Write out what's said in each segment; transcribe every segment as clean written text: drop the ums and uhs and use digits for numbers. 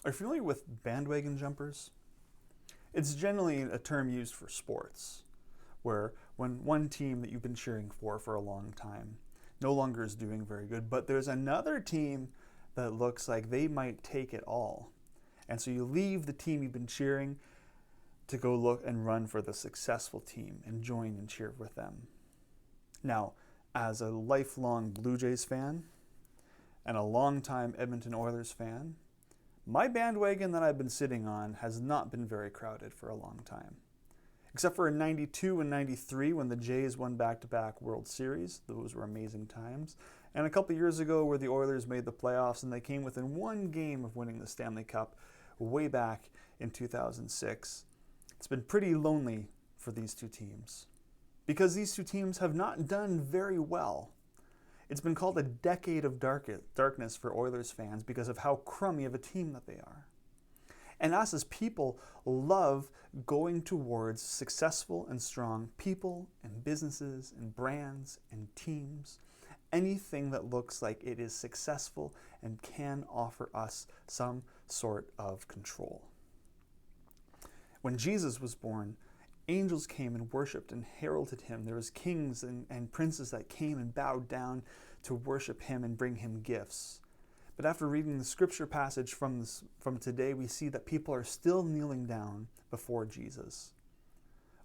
Are you familiar with bandwagon jumpers? It's generally a term used for sports, where when one team that you've been cheering for a long time no longer is doing very good, but there's another team that looks like they might take it all. And so you leave the team you've been cheering to go look and run for the successful team and join and cheer with them. Now, as a lifelong Blue Jays fan and a longtime Edmonton Oilers fan, my bandwagon that I've been sitting on has not been very crowded for a long time. Except for in 92 and 93 when the Jays won back-to-back World Series. Those were amazing times. And a couple years ago where the Oilers made the playoffs and they came within one game of winning the Stanley Cup way back in 2006. It's been pretty lonely for these two teams because these two teams have not done very well. It's been called a decade of darkness for Oilers fans because of how crummy of a team that they are. And us as people love going towards successful and strong people and businesses and brands and teams. Anything that looks like it is successful and can offer us some sort of control. When Jesus was born, angels came and worshipped and heralded him. There was kings and princes that came and bowed down to worship him and bring him gifts. But after reading the scripture passage from today, we see that people are still kneeling down before Jesus.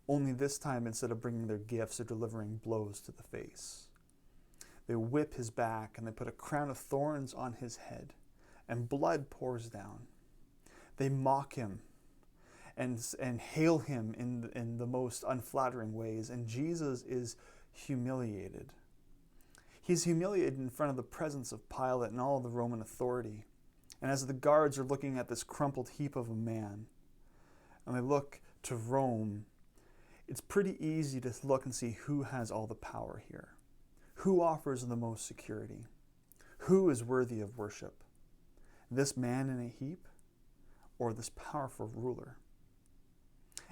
Only this time, instead of bringing their gifts, they're delivering blows to the face. They whip his back and they put a crown of thorns on his head, and blood pours down. They mock him and hail him in the most unflattering ways, and Jesus is humiliated. He's humiliated in front of the presence of Pilate and all of the Roman authority. And as the guards are looking at this crumpled heap of a man, and they look to Rome, it's pretty easy to look and see who has all the power here. Who offers the most security? Who is worthy of worship? This man in a heap or this powerful ruler?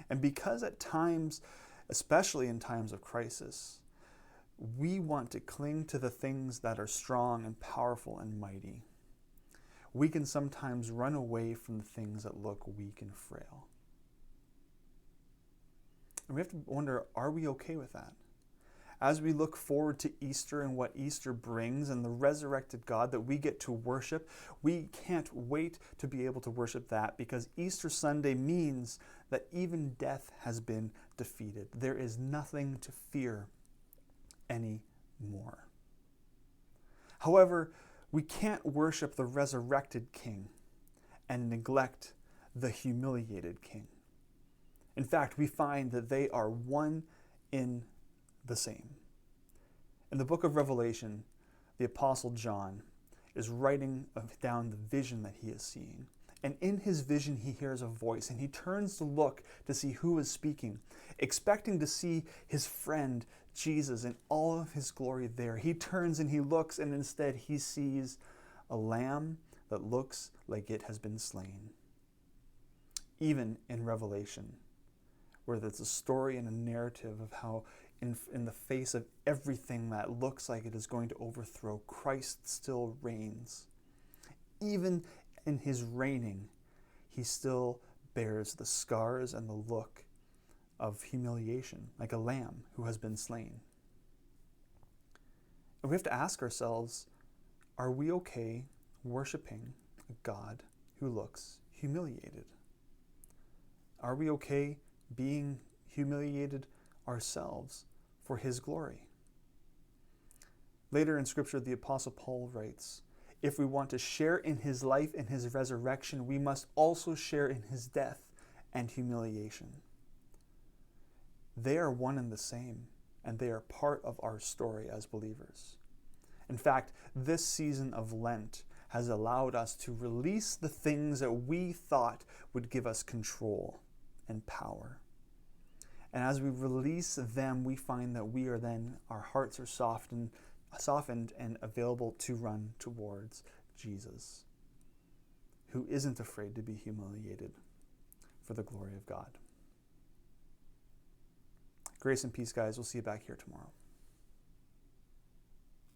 And because at times, especially in times of crisis, we want to cling to the things that are strong and powerful and mighty, we can sometimes run away from the things that look weak and frail. And we have to wonder, are we okay with that? As we look forward to Easter and what Easter brings and the resurrected God that we get to worship, we can't wait to be able to worship that, because Easter Sunday means that even death has been defeated. There is nothing to fear anymore. However, we can't worship the resurrected King and neglect the humiliated King. In fact, we find that they are one in the same. In the book of Revelation, the Apostle John is writing down the vision that he is seeing. And in his vision, he hears a voice, and he turns to look to see who is speaking, expecting to see his friend Jesus in all of his glory there. He turns and he looks, and instead he sees a lamb that looks like it has been slain. Even in Revelation, where there's a story and a narrative of how in the face of everything that looks like it is going to overthrow, Christ still reigns. Even in his reigning, he still bears the scars and the look of humiliation, like a lamb who has been slain. And we have to ask ourselves, are we okay worshiping a God who looks humiliated? Are we okay being humiliated ourselves for his glory? Later in Scripture, the Apostle Paul writes, if we want to share in his life and his resurrection, we must also share in his death and humiliation. They are one and the same, and they are part of our story as believers. In fact, this season of Lent has allowed us to release the things that we thought would give us control and power. And as we release them, we find that our hearts are softened and available to run towards Jesus, who isn't afraid to be humiliated for the glory of God. Grace and peace, guys. We'll see you back here tomorrow.